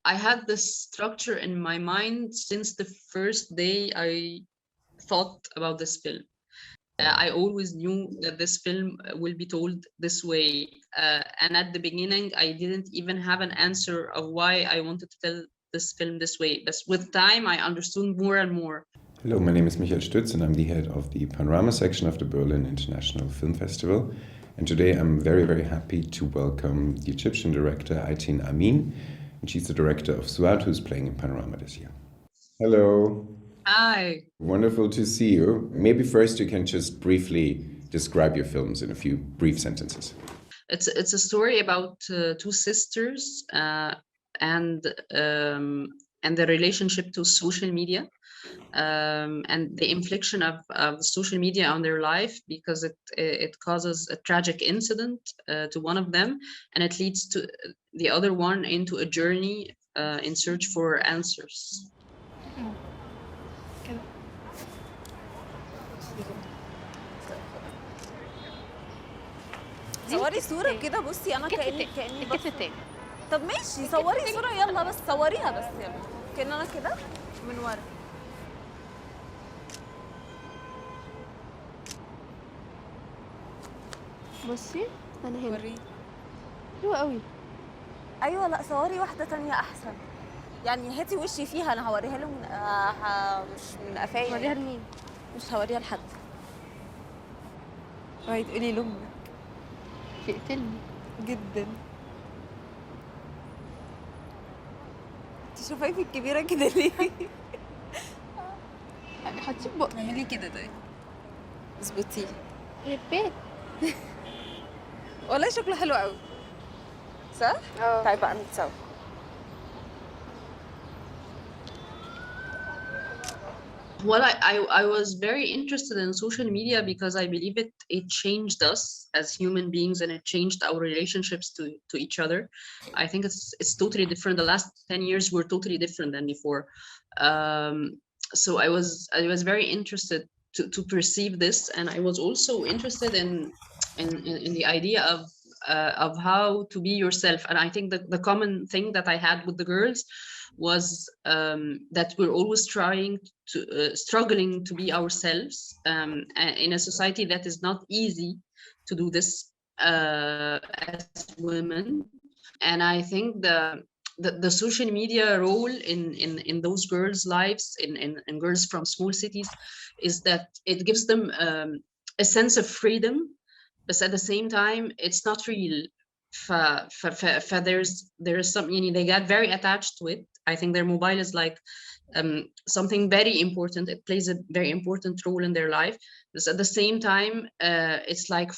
I had this structure in my mind since the first day I thought about this film. I always knew that this film will be told this way. And at the beginning, I didn't even have an answer of why I wanted to tell this film this way. But with time, I understood more and more. Hello, my name is Michael Stütz and I'm the head of the Panorama section of the Berlin International Film Festival. And today I'm very, very happy to welcome the Egyptian director Ayten Amin. And she's the director of Souad, who's playing in Panorama this year. Hello. Hi. Wonderful to see you. Maybe first you can just briefly describe your films in a few brief sentences. It's a story about two sisters and the relationship to social media. And the infliction of social media on their life, because it causes a tragic incident to one of them, and it leads to the other one into a journey in search for answers. صوري صورة كده. بصي أنا كأني الكتف التاني. طب ماشي صوري صورة، يلا بس صوريها بس، يلا كأن أنا كده من ورا. بصي انا هنا وريني. حلوه قوي. أيوة لا صوري واحدة تانية أحسن، يعني هاتي وشي فيها. أنا هوريها له من مش من قفايا. وريها لمين؟ مش هوريها لحد. وهي تقولي لأمك تقتلني جدا. انت شفايفي الكبيرة كده ليه؟ حطيه في بقك. اعملي كده طيب، اظبطيه. ربيت. والله شكله حلو قوي، صح؟ تعالي بقى نتصور. Well, I was very interested in social media because I believe it changed us as human beings, and it changed our relationships to each other. I think it's totally different. The last 10 years were totally different than before. So I was very interested to perceive this, and I was also interested in the idea of how to be yourself. And I think that the common thing that I had with the girls was that we're always trying to struggling to be ourselves in a society that is not easy to do this as women. And I think the social media role in those girls' lives, in girls from small cities, is that it gives them a sense of freedom, but at the same time it's not real. There's some, you know, they got very attached to it. I think their mobile is like something very important. It plays a very important role in their life. But at the same time, it's like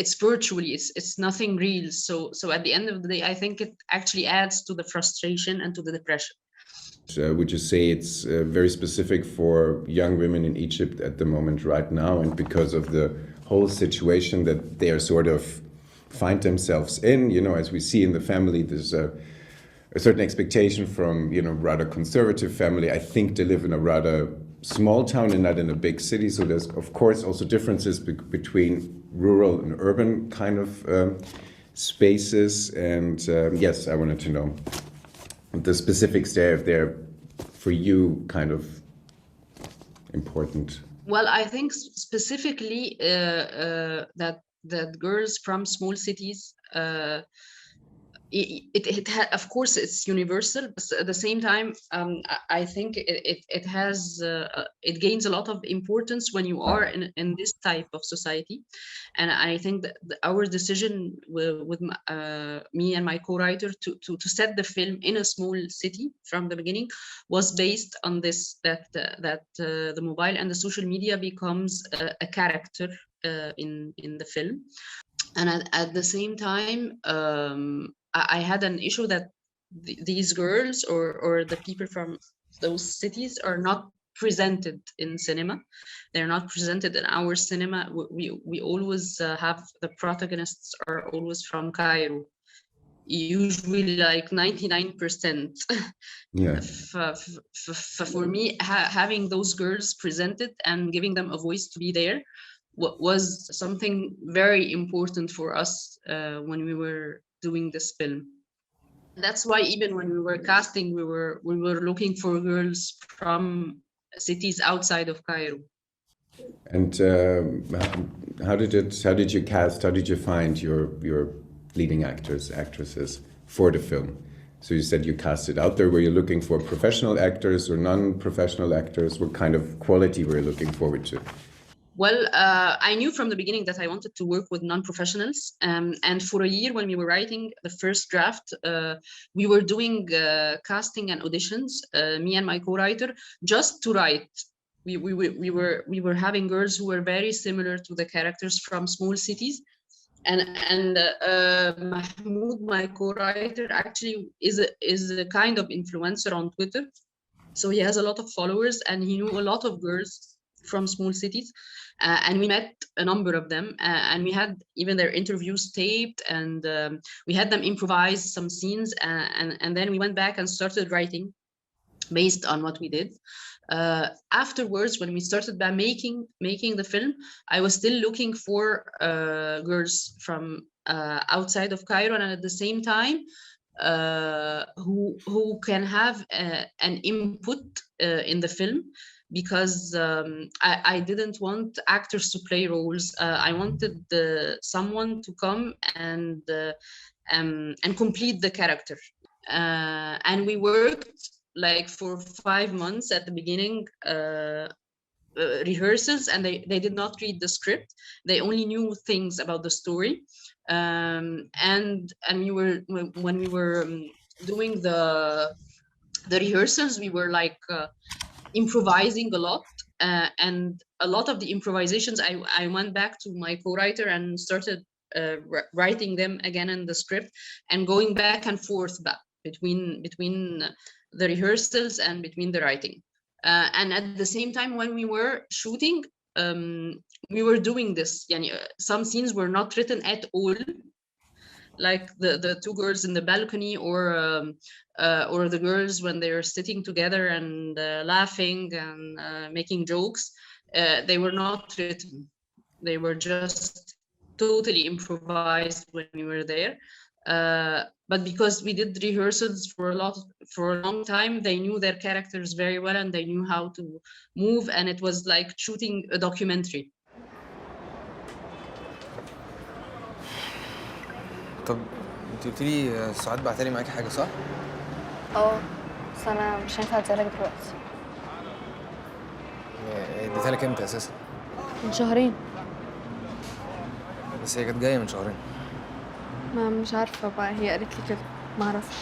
it's virtually, it's nothing real. So at the end of the day, I think it actually adds to the frustration and to the depression. Would you say it's very specific for young women in Egypt at the moment right now, and because of the whole situation that they are sort of find themselves in, you know, as we see in the family, there's a certain expectation from, you know, rather conservative family. I think they live in a rather small town and not in a big city. So there's, of course, also differences between rural and urban kind of spaces. And yes, I wanted to know the specifics there, if they're, for you, kind of important. Well, I think specifically that girls from small cities, of course it's universal, but at the same time I think it has it gains a lot of importance when you are in this type of society. And I think that our decision with me and my co-writer to set the film in a small city from the beginning was based on this, that the mobile and the social media becomes a character in the film. And at the same time, I had an issue that these girls or the people from those cities are not presented in cinema. They're not presented in our cinema. We always have the protagonists are always from Cairo, usually like 99%. Yeah. For me, having those girls presented and giving them a voice to be there was something very important for us when we were doing this film. That's why even when we were casting, we were looking for girls from cities outside of Cairo. And how did you cast? How did you find your leading actresses for the film? So you said you cast it out there. Were you looking for professional actors or non-professional actors? What kind of quality were you looking forward to? Well, I knew from the beginning that I wanted to work with non-professionals. And for a year when we were writing the first draft, we were doing casting and auditions, me and my co-writer, just to write. We were having girls who were very similar to the characters from small cities. And Mahmoud, my co-writer, actually is a kind of influencer on Twitter. So he has a lot of followers and he knew a lot of girls from small cities. And we met a number of them and we had even their interviews taped, and we had them improvise some scenes, and then we went back and started writing based on what we did. Afterwards, when we started by making the film, I was still looking for girls from outside of Cairo, and at the same time who can have an input in the film, because I didn't want actors to play roles. I wanted someone to come and complete the character. And we worked like for 5 months at the beginning, rehearsals, and they did not read the script. They only knew things about the story. And we were, when we were doing the rehearsals, we were like improvising a lot, and a lot of the improvisations I went back to my co-writer and started writing them again in the script, and going back and forth between the rehearsals and between the writing. And at the same time, when we were shooting, we were doing this. Some scenes were not written at all, like the two girls in the balcony, or the girls when they're sitting together and laughing and making jokes. They were not written. They were just totally improvised when we were there. But because we did rehearsals for a long time, they knew their characters very well and they knew how to move, and it was like shooting a documentary. طب انت قلت لي سعاد بعتلي معاكي حاجه صح؟ بس انا مش هينفع اديها لك دلوقتي. اديتها لك امتى اساسا؟ من شهرين. بس هي كانت جايه من شهرين. ما مش عارفه بقى، هي قالت لي كده، ما اعرفش.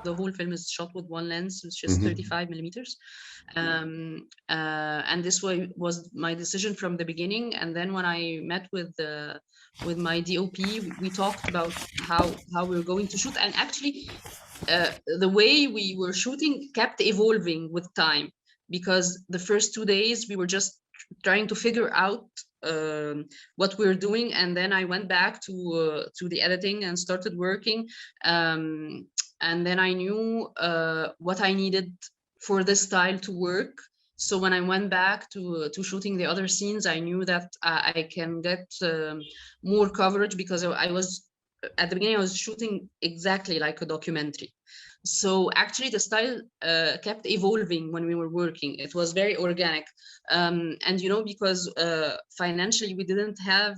The whole film is shot with one lens, which is 35 millimeters. And this was my decision from the beginning. And then when I met with my DOP, we talked about how we were going to shoot. And actually, the way we were shooting kept evolving with time, because the first 2 days we were just trying to figure out what we were doing. And then I went back to the editing and started working. And then I knew what I needed for this style to work. So when I went back to shooting the other scenes, I knew that I can get more coverage, because I was, at the beginning, I was shooting exactly like a documentary. So actually the style kept evolving when we were working. It was very organic. And, because financially we didn't have,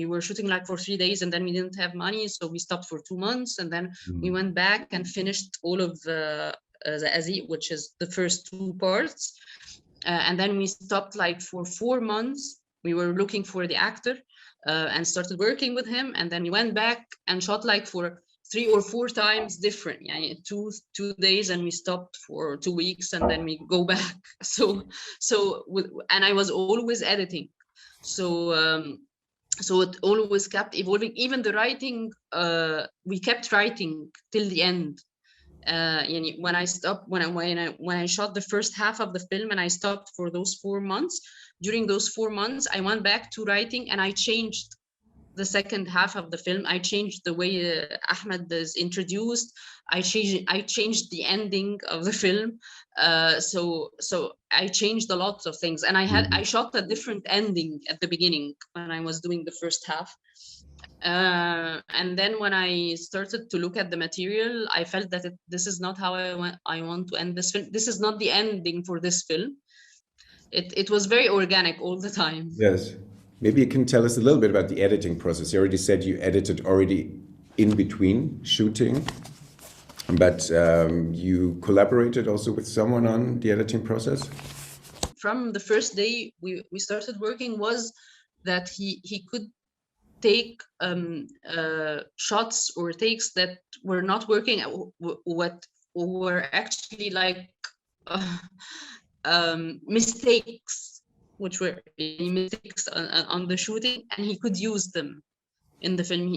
we were shooting like for 3 days, and then we didn't have money. So we stopped for 2 months, and then we went back and finished all of the Azi, which is the first 2 parts. And then we stopped like for 4 months. We were looking for the actor and started working with him. And then we went back and shot like for 3 or 4 times different, 2 days, and we stopped for 2 weeks, and then we go back. And I was always editing. So it always kept evolving. Even the writing, we kept writing till the end. يعني when I shot the first half of the film and I stopped for those 4 months, during those 4 months I went back to writing and I changed the second half of the film. I changed the way Ahmed is introduced. I changed the ending of the film. So I changed a lot of things, and I shot a different ending at the beginning when I was doing the first half. And then when I started to look at the material, I felt that this is not how I want to end this film. This is not the ending for this film. It was very organic all the time. Yes. Maybe you can tell us a little bit about the editing process. You already said you edited already in between shooting, but you collaborated also with someone on the editing process? From the first day we started working was that he could take shots or takes that were not working, what were actually like mistakes, which were mistakes on the shooting, and he could use them in the film.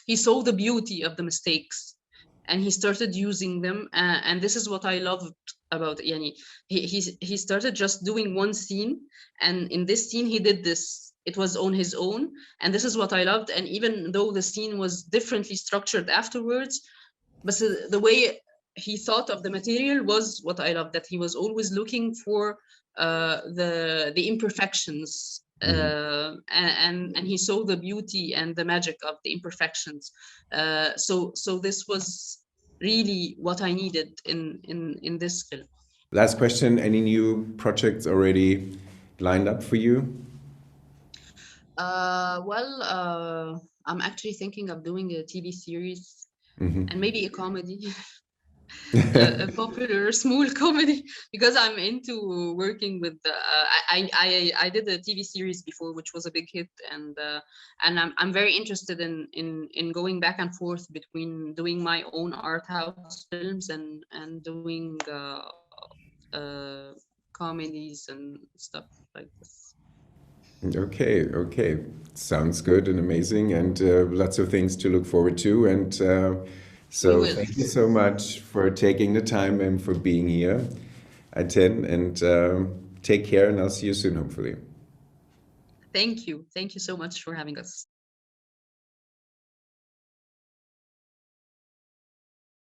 He saw the beauty of the mistakes and he started using them, and this is what I loved about Yani. He started just doing one scene, and in this scene he did this. It was on his own, and this is what I loved. And even though the scene was differently structured afterwards, but the way he thought of the material was what I loved, that he was always looking for the imperfections, and he saw the beauty and the magic of the imperfections. So this was really what I needed in this film. Last question, any new projects already lined up for you? I'm actually thinking of doing a TV series and maybe a comedy. A popular small comedy, because I'm into working with I did a TV series before which was a big hit, and I'm very interested in going back and forth between doing my own art house films and doing comedies and stuff like this. Okay, sounds good and amazing, and lots of things to look forward to. And so thank you so much for taking the time and for being here, Ayten, and take care, and I'll see you soon, hopefully. Thank you so much for having us.